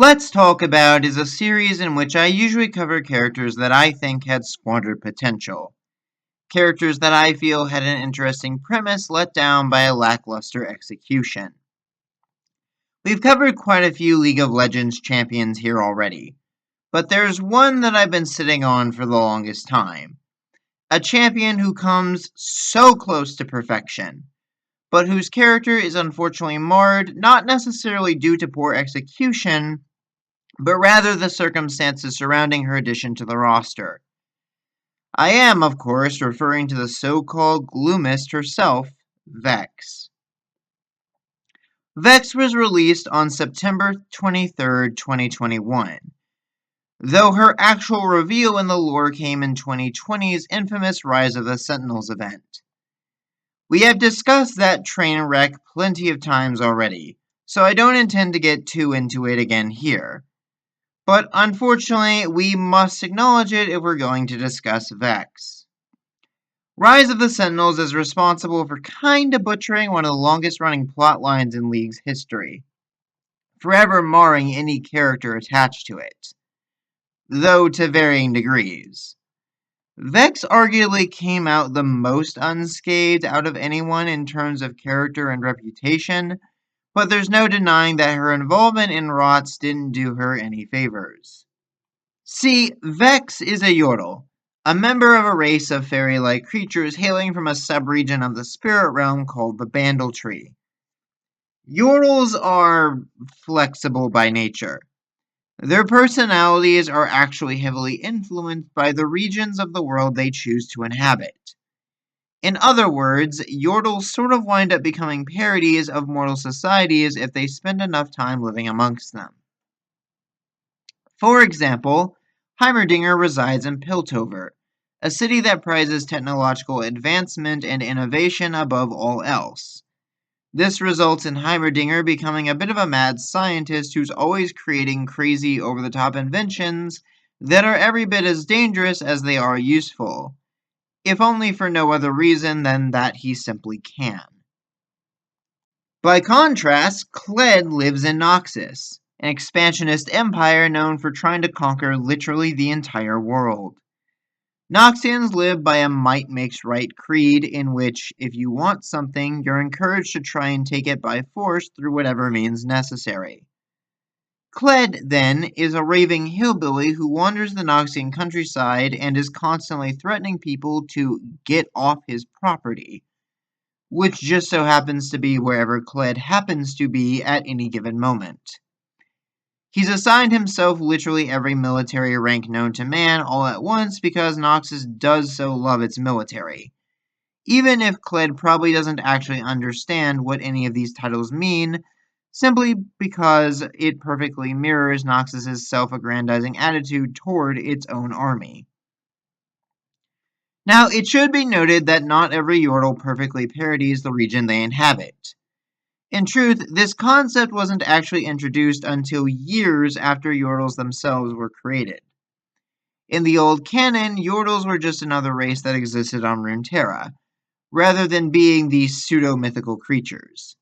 Let's Talk About is a series in which I usually cover characters that I think had squandered potential. Characters that I feel had an interesting premise let down by a lackluster execution. We've covered quite a few League of Legends champions here already, but there's one that I've been sitting on for the longest time. A champion who comes so close to perfection, but whose character is unfortunately marred not necessarily due to poor execution, but rather the circumstances surrounding her addition to the roster. I am, of course, referring to the so-called Gloomist herself, Vex. Vex was released on September 23rd, 2021, though her actual reveal in the lore came in 2020's infamous Rise of the Sentinels event. We have discussed that train wreck plenty of times already, so I don't intend to get too into it again here. But unfortunately, we must acknowledge it if we're going to discuss Vex. Rise of the Sentinels is responsible for kinda butchering one of the longest running plot lines in League's history, forever marring any character attached to it, though to varying degrees. Vex arguably came out the most unscathed out of anyone in terms of character and reputation, but there's no denying that her involvement in Rots didn't do her any favors. See, Vex is a Yordle, a member of a race of fairy-like creatures hailing from a subregion of the spirit realm called the Bandle Tree. Yordles are flexible by nature. Their personalities are actually heavily influenced by the regions of the world they choose to inhabit. In other words, Yordles sort of wind up becoming parodies of mortal societies if they spend enough time living amongst them. For example, Heimerdinger resides in Piltover, a city that prizes technological advancement and innovation above all else. This results in Heimerdinger becoming a bit of a mad scientist who's always creating crazy over-the-top inventions that are every bit as dangerous as they are useful, if only for no other reason than that he simply can. By contrast, Kled lives in Noxus, an expansionist empire known for trying to conquer literally the entire world. Noxians live by a might makes right creed in which, if you want something, you're encouraged to try and take it by force through whatever means necessary. Kled, then, is a raving hillbilly who wanders the Noxian countryside and is constantly threatening people to get off his property, which just so happens to be wherever Kled happens to be at any given moment. He's assigned himself literally every military rank known to man all at once because Noxus does so love its military, even if Kled probably doesn't actually understand what any of these titles mean, simply because it perfectly mirrors Noxus's self-aggrandizing attitude toward its own army. Now, it should be noted that not every Yordle perfectly parodies the region they inhabit. In truth, this concept wasn't actually introduced until years after Yordles themselves were created. In the old canon, Yordles were just another race that existed on Runeterra, rather than being these pseudo-mythical creatures.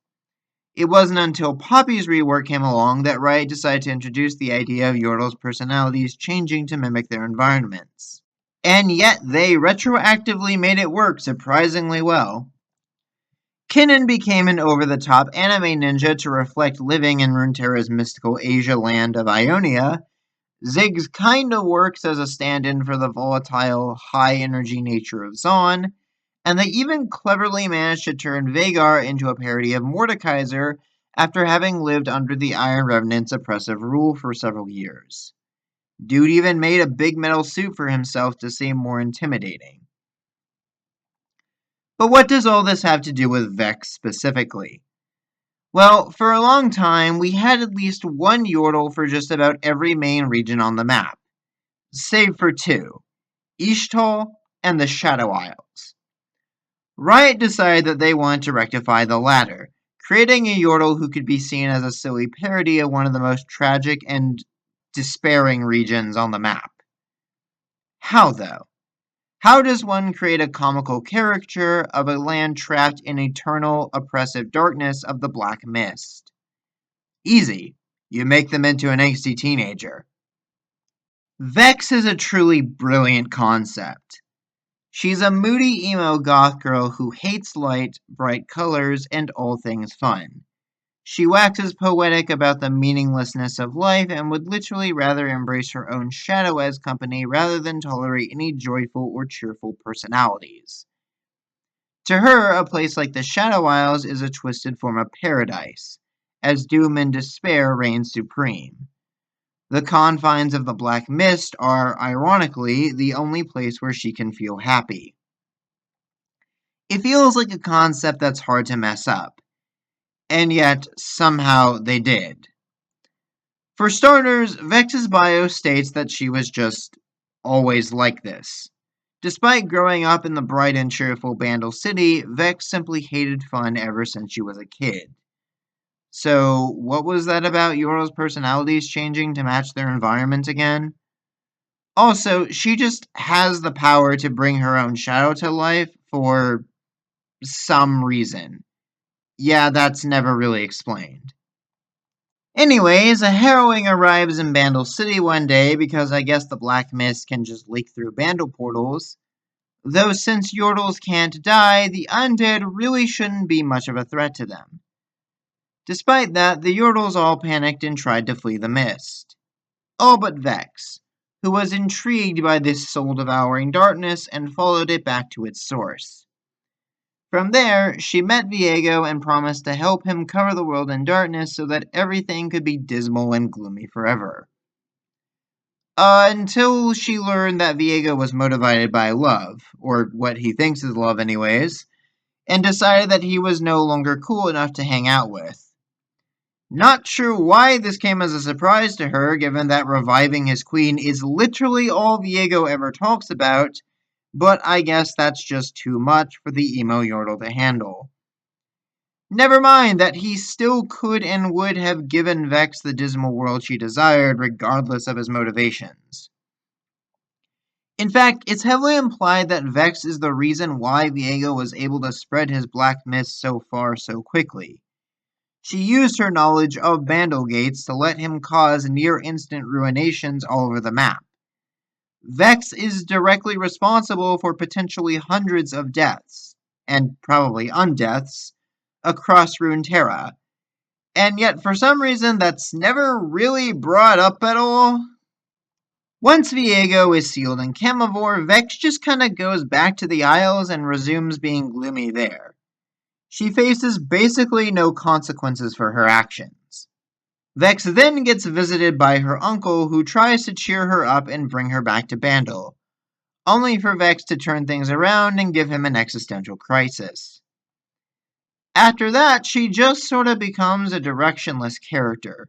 It wasn't until Poppy's rework came along that Riot decided to introduce the idea of Yordles' personalities changing to mimic their environments. And yet they retroactively made it work surprisingly well. Kinnan became an over-the-top anime ninja to reflect living in Runeterra's mystical Asia land of Ionia. Ziggs kinda works as a stand-in for the volatile, high-energy nature of Zaun, and they even cleverly managed to turn Vhagar into a parody of Mordekaiser after having lived under the Iron Revenant's oppressive rule for several years. Dude even made a big metal suit for himself to seem more intimidating. But what does all this have to do with Vex specifically? Well, for a long time, we had at least one Yordle for just about every main region on the map, save for two, Ixtal and the Shadow Isles. Riot decided that they wanted to rectify the latter, creating a Yordle who could be seen as a silly parody of one of the most tragic and despairing regions on the map. How, though? How does one create a comical caricature of a land trapped in eternal, oppressive darkness of the Black Mist? Easy. You make them into an angsty teenager. Vex is a truly brilliant concept. She's a moody emo goth girl who hates light, bright colors, and all things fun. She waxes poetic about the meaninglessness of life and would literally rather embrace her own shadow as company rather than tolerate any joyful or cheerful personalities. To her, a place like the Shadow Isles is a twisted form of paradise, as doom and despair reign supreme. The confines of the Black Mist are, ironically, the only place where she can feel happy. It feels like a concept that's hard to mess up, and yet somehow they did. For starters, Vex's bio states that she was just always like this. Despite growing up in the bright and cheerful Bandle City, Vex simply hated fun ever since she was a kid. So, what was that about Yordles' personalities changing to match their environment again? Also, she just has the power to bring her own shadow to life for some reason. Yeah, that's never really explained. Anyways, a harrowing arrives in Bandle City one day because I guess the Black Mist can just leak through Bandle portals. Though since Yordles can't die, the undead really shouldn't be much of a threat to them. Despite that, the Yordles all panicked and tried to flee the mist. All but Vex, who was intrigued by this soul-devouring darkness and followed it back to its source. From there, she met Viego and promised to help him cover the world in darkness so that everything could be dismal and gloomy forever. Until she learned that Viego was motivated by love, or what he thinks is love anyways, and decided that he was no longer cool enough to hang out with. Not sure why this came as a surprise to her, given that reviving his queen is literally all Viego ever talks about, but I guess that's just too much for the emo Yordle to handle. Never mind that he still could and would have given Vex the dismal world she desired, regardless of his motivations. In fact, it's heavily implied that Vex is the reason why Viego was able to spread his black mist so far so quickly. She used her knowledge of Bandle Gates to let him cause near-instant ruinations all over the map. Vex is directly responsible for potentially hundreds of deaths, and probably undeaths, across Runeterra, and yet for some reason that's never really brought up at all. Once Viego is sealed in Camivore, Vex just kinda goes back to the Isles and resumes being gloomy there. She faces basically no consequences for her actions. Vex then gets visited by her uncle, who tries to cheer her up and bring her back to Bandle, only for Vex to turn things around and give him an existential crisis. After that, she just sort of becomes a directionless character.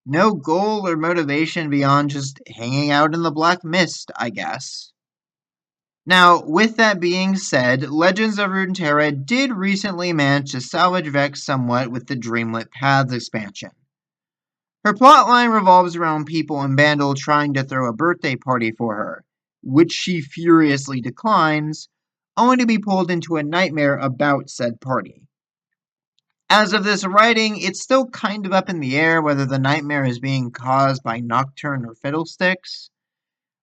No goal or motivation beyond just hanging out in the Black Mist, I guess. Now, with that being said, Legends of Runeterra did recently manage to salvage Vex somewhat with the Dreamlit Paths expansion. Her plotline revolves around people in Bandle trying to throw a birthday party for her, which she furiously declines, only to be pulled into a nightmare about said party. As of this writing, it's still kind of up in the air whether the nightmare is being caused by Nocturne or Fiddlesticks,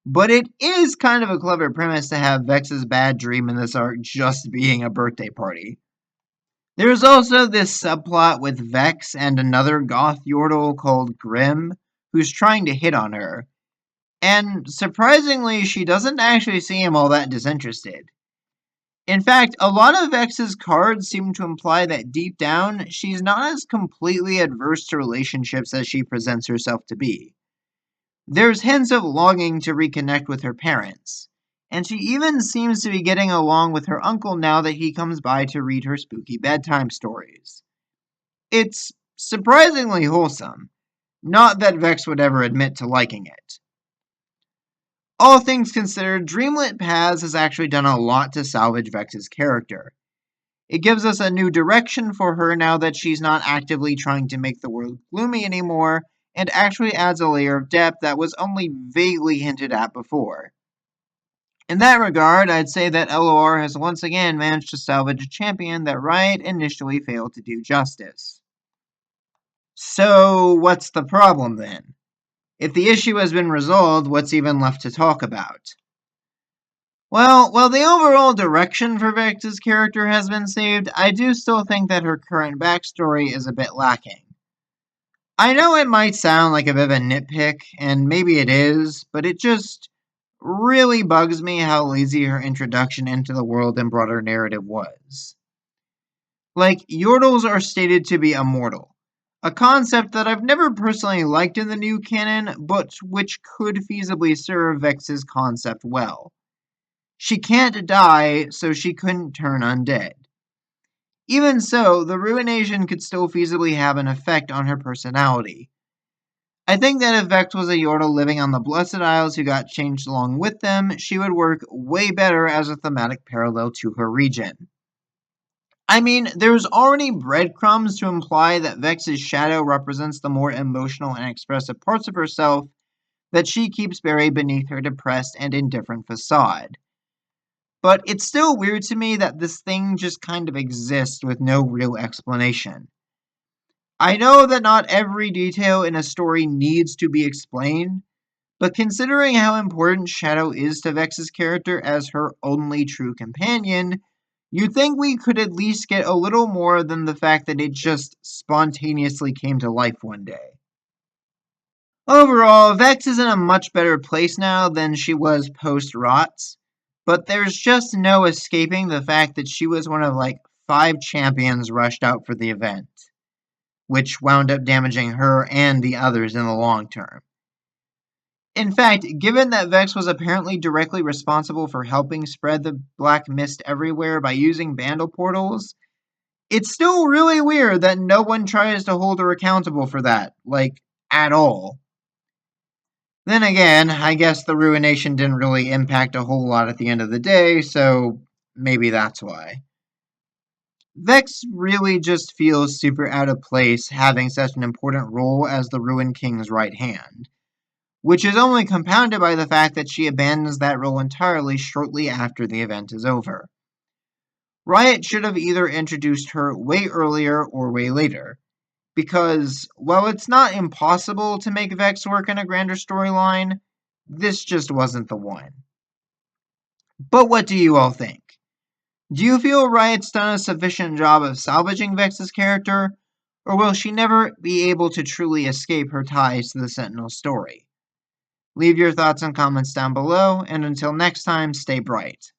but it is kind of a clever premise to have Vex's bad dream in this arc just being a birthday party. There's also this subplot with Vex and another goth Yordle called Grim, who's trying to hit on her, and surprisingly, she doesn't actually seem all that disinterested. In fact, a lot of Vex's cards seem to imply that deep down, she's not as completely adverse to relationships as she presents herself to be. There's hints of longing to reconnect with her parents, and she even seems to be getting along with her uncle now that he comes by to read her spooky bedtime stories. It's surprisingly wholesome, not that Vex would ever admit to liking it. All things considered, Dreamlit Paths has actually done a lot to salvage Vex's character. It gives us a new direction for her now that she's not actively trying to make the world gloomy anymore, and actually adds a layer of depth that was only vaguely hinted at before. In that regard, I'd say that LOR has once again managed to salvage a champion that Riot initially failed to do justice. So, what's the problem then? If the issue has been resolved, what's even left to talk about? Well, while the overall direction for Vex's character has been saved, I do still think that her current backstory is a bit lacking. I know it might sound like a bit of a nitpick, and maybe it is, but it just really bugs me how lazy her introduction into the world and broader narrative was. Like, Yordles are stated to be immortal, a concept that I've never personally liked in the new canon, but which could feasibly serve Vex's concept well. She can't die, so she couldn't turn undead. Even so, the ruination could still feasibly have an effect on her personality. I think that if Vex was a Yordle living on the Blessed Isles who got changed along with them, she would work way better as a thematic parallel to her region. I mean, there's already breadcrumbs to imply that Vex's shadow represents the more emotional and expressive parts of herself that she keeps buried beneath her depressed and indifferent facade. But it's still weird to me that this thing just kind of exists with no real explanation. I know that not every detail in a story needs to be explained, but considering how important Shadow is to Vex's character as her only true companion, you'd think we could at least get a little more than the fact that it just spontaneously came to life one day. Overall, Vex is in a much better place now than she was post-Rots, but there's just no escaping the fact that she was one of like 5 champions rushed out for the event, which wound up damaging her and the others in the long term. In fact, given that Vex was apparently directly responsible for helping spread the black mist everywhere by using Vandal portals, it's still really weird that no one tries to hold her accountable for that, like, at all. Then again, I guess the ruination didn't really impact a whole lot at the end of the day, so maybe that's why. Vex really just feels super out of place having such an important role as the Ruined King's right hand, which is only compounded by the fact that she abandons that role entirely shortly after the event is over. Riot should have either introduced her way earlier or way later, because while it's not impossible to make Vex work in a grander storyline, this just wasn't the one. But what do you all think? Do you feel Riot's done a sufficient job of salvaging Vex's character, or will she never be able to truly escape her ties to the Sentinel story? Leave your thoughts and comments down below, and until next time, stay bright.